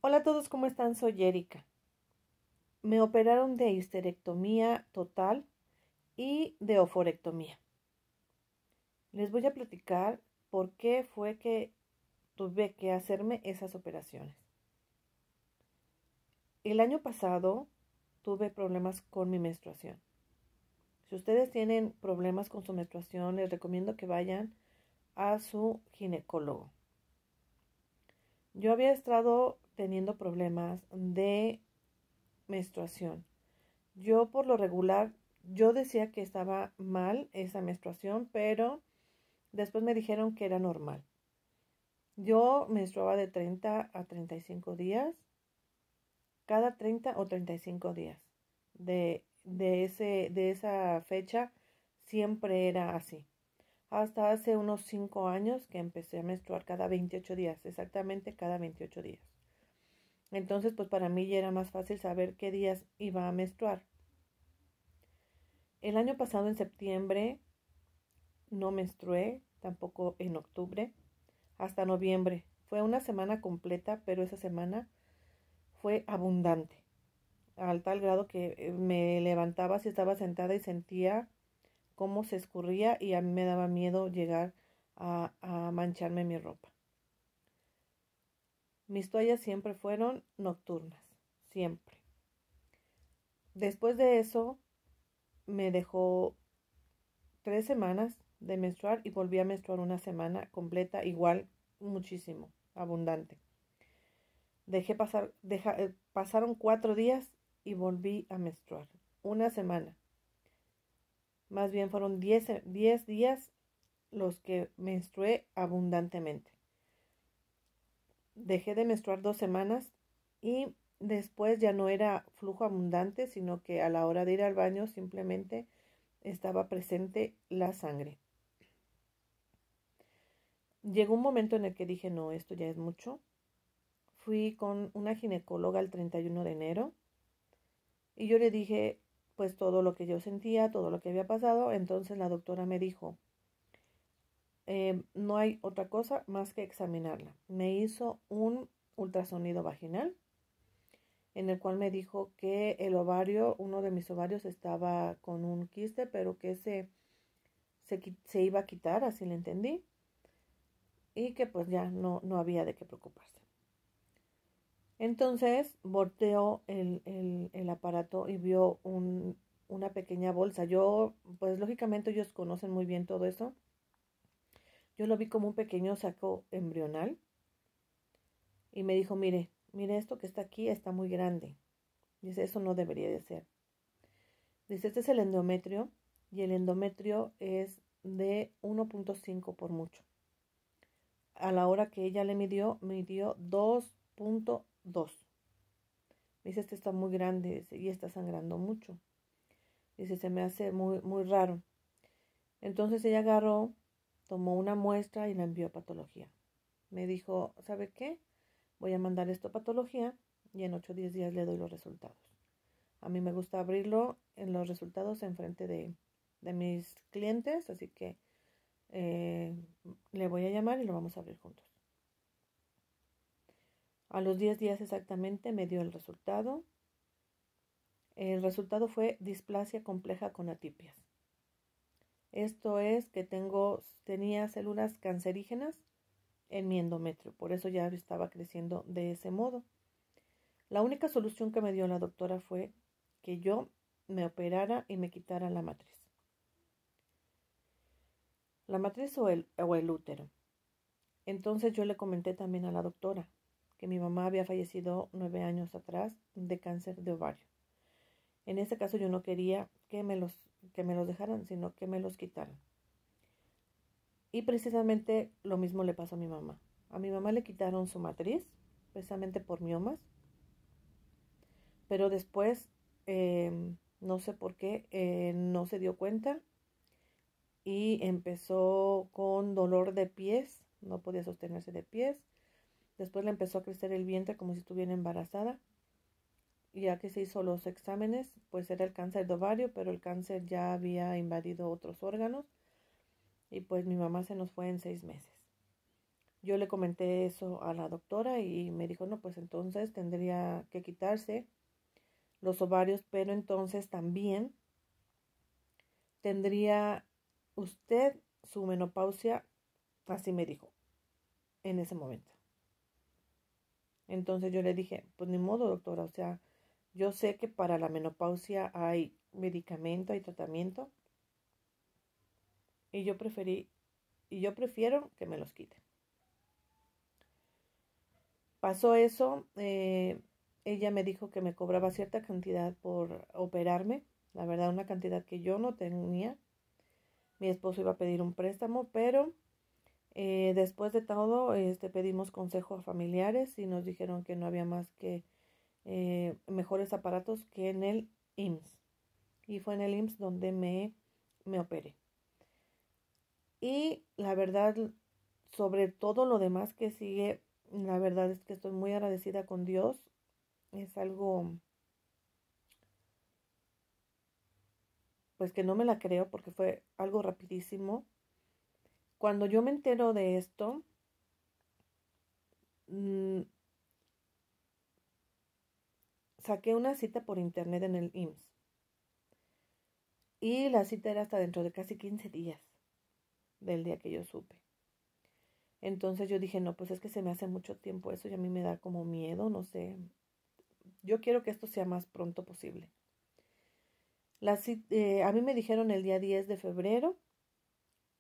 Hola a todos, ¿cómo están? Soy Erika. Me operaron de histerectomía total y de oforectomía. Les voy a platicar por qué fue que tuve que hacerme esas operaciones. El año pasado tuve problemas con mi menstruación. Si ustedes tienen problemas con su menstruación, les recomiendo que vayan a su ginecólogo. Yo había estado teniendo problemas de menstruación. Yo por lo regular, yo decía que estaba mal esa menstruación, pero después me dijeron que era normal. Yo menstruaba de 30 a 35 días, cada 30 o 35 días. De esa fecha siempre era así. Hasta hace unos 5 años que empecé a menstruar cada 28 días, exactamente cada 28 días. Entonces, pues para mí ya era más fácil saber qué días iba a menstruar. El año pasado en septiembre no menstrué, tampoco en octubre, hasta noviembre. Fue una semana completa, pero esa semana fue abundante, al tal grado que me levantaba si estaba sentada y sentía cómo se escurría y a mí me daba miedo llegar a mancharme mi ropa. Mis toallas siempre fueron nocturnas, siempre. Después de eso me dejó 3 semanas de menstruar y volví a menstruar una semana completa, igual, muchísimo, abundante. Pasaron 4 días y volví a menstruar. Una semana. Más bien fueron 10 días los que menstrué abundantemente. Dejé de menstruar 2 semanas y después ya no era flujo abundante, sino que a la hora de ir al baño simplemente estaba presente la sangre. Llegó un momento en el que dije, no, esto ya es mucho. Fui con una ginecóloga el 31 de enero y yo le dije pues todo lo que yo sentía, todo lo que había pasado. Entonces la doctora me dijo, no hay otra cosa más que examinarla. Me hizo un ultrasonido vaginal en el cual me dijo que el ovario, uno de mis ovarios estaba con un quiste, pero que se iba a quitar, así le entendí, y que pues ya no había de qué preocuparse. Entonces volteó el aparato y vio una pequeña bolsa. Yo, pues lógicamente ellos conocen muy bien todo eso. Yo lo vi como un pequeño saco embrional y me dijo, mire esto que está aquí, está muy grande. Dice, eso no debería de ser. Dice, este es el endometrio y el endometrio es de 1.5 por mucho. A la hora que ella le midió 2.2. Dice, este está muy grande, dice, y está sangrando mucho. Dice, se me hace muy, muy raro. Entonces ella agarró, tomó una muestra y la envió a patología. Me dijo, ¿sabe qué? Voy a mandar esto a patología y en 8 o 10 días le doy los resultados. A mí me gusta abrirlo en los resultados en frente de mis clientes, así que le voy a llamar y lo vamos a abrir juntos. A los 10 días exactamente me dio el resultado. El resultado fue displasia compleja con atipias. Esto es que tenía células cancerígenas en mi endometrio, por eso ya estaba creciendo de ese modo. La única solución que me dio la doctora fue que yo me operara y me quitara la matriz. La matriz o el útero. Entonces yo le comenté también a la doctora que mi mamá había fallecido 9 años atrás de cáncer de ovario. En ese caso yo no quería que me los dejaran, sino que me los quitaran. Y precisamente lo mismo le pasó a mi mamá. A mi mamá le quitaron su matriz, precisamente por miomas, pero después, no sé por qué, no se dio cuenta y empezó con dolor de pies, no podía sostenerse de pies. Después le empezó a crecer el vientre como si estuviera embarazada. Y ya que se hizo los exámenes, pues era el cáncer de ovario, pero el cáncer ya había invadido otros órganos y pues mi mamá se nos fue en 6 meses. Yo le comenté eso a la doctora y me dijo, no, pues entonces tendría que quitarse los ovarios, pero entonces también tendría usted su menopausia, así me dijo, en ese momento. Entonces yo le dije, pues ni modo, doctora, o sea, yo sé que para la menopausia hay medicamento, hay tratamiento, y yo prefiero que me los quite. Pasó eso, ella me dijo que me cobraba cierta cantidad por operarme, la verdad una cantidad que yo no tenía. Mi esposo iba a pedir un préstamo, pero después de todo pedimos consejo a familiares y nos dijeron que no había más que mejores aparatos que en el IMSS. Y fue en el IMSS donde me operé. Y la verdad, sobre todo lo demás que sigue, la verdad es que estoy muy agradecida con Dios. Es algo, pues que no me la creo porque fue algo rapidísimo. Cuando yo me entero de esto, mmm, saqué una cita por internet en el IMSS. Y la cita era hasta dentro de casi 15 días del día que yo supe. Entonces yo dije, no, pues es que se me hace mucho tiempo eso y a mí me da como miedo, no sé. Yo quiero que esto sea más pronto posible. A mí me dijeron el día 10 de febrero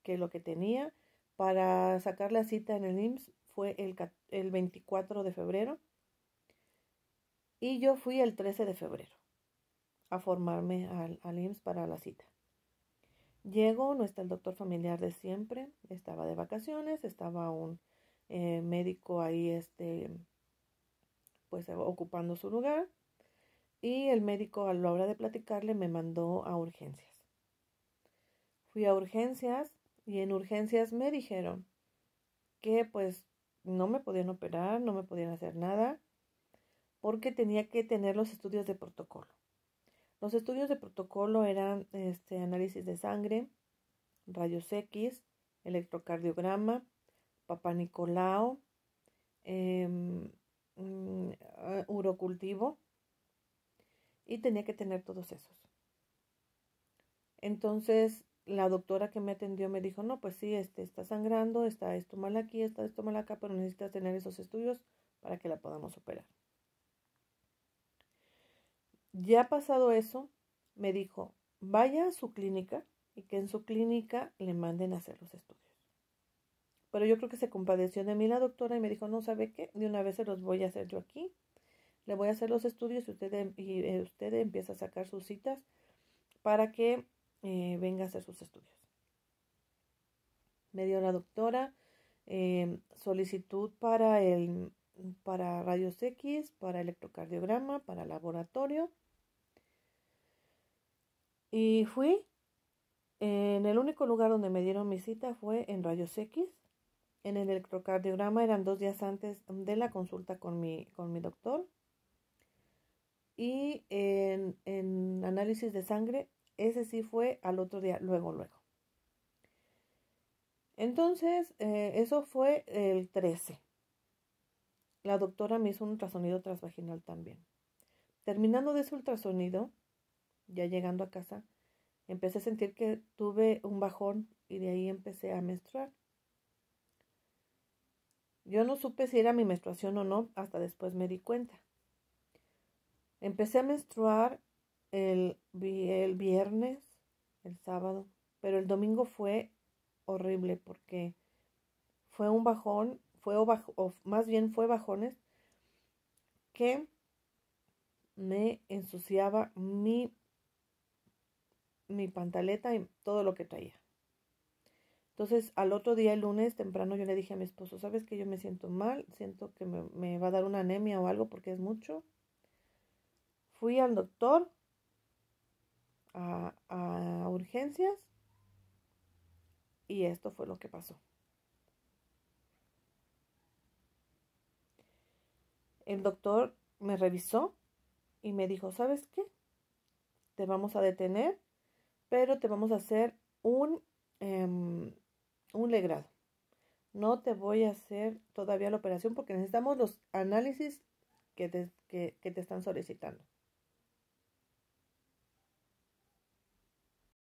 que lo que tenía para sacar la cita en el IMSS fue el 24 de febrero y yo fui el 13 de febrero a formarme al IMSS para la cita. Llego, no está el doctor familiar de siempre, estaba de vacaciones, estaba un médico ahí, pues ocupando su lugar. Y el médico a la hora de platicarle me mandó a urgencias. Fui a urgencias y en urgencias me dijeron que pues no me podían operar, no me podían hacer nada, porque tenía que tener los estudios de protocolo. Los estudios de protocolo eran análisis de sangre, rayos X, electrocardiograma, Papá Nicolau, urocultivo, y tenía que tener todos esos. Entonces la doctora que me atendió me dijo, no, pues sí, está sangrando, está esto mal aquí, está esto mal acá, pero necesitas tener esos estudios para que la podamos operar. Ya pasado eso, me dijo, vaya a su clínica y que en su clínica le manden a hacer los estudios. Pero yo creo que se compadeció de mí la doctora y me dijo, no, ¿sabe qué? De una vez se los voy a hacer yo aquí. Le voy a hacer los estudios y usted empieza a sacar sus citas para que venga a hacer sus estudios. Me dio la doctora solicitud para rayos X, para electrocardiograma, para laboratorio. Y fui. En el único lugar donde me dieron mi cita fue en rayos X. En el electrocardiograma eran 2 días antes de la consulta con mi doctor. Y en análisis de sangre, ese sí fue al otro día, luego. Entonces, eso fue el 13. La doctora me hizo un ultrasonido transvaginal también. Terminando de ese ultrasonido, ya llegando a casa, empecé a sentir que tuve un bajón y de ahí empecé a menstruar. Yo no supe si era mi menstruación o no, hasta después me di cuenta. Empecé a menstruar el viernes, el sábado, pero el domingo fue horrible porque fue un bajón, más bien fue bajones que me ensuciaba mi pantaleta y todo lo que traía. Entonces, al otro día, el lunes temprano, yo le dije a mi esposo, ¿sabes que yo me siento mal? Siento que me va a dar una anemia o algo porque es mucho. Fui al doctor a urgencias y esto fue lo que pasó. El doctor me revisó y me dijo, ¿sabes qué? Te vamos a detener, pero te vamos a hacer un legrado. no te voy a hacer todavía la operación porque necesitamos los análisis que te están solicitando.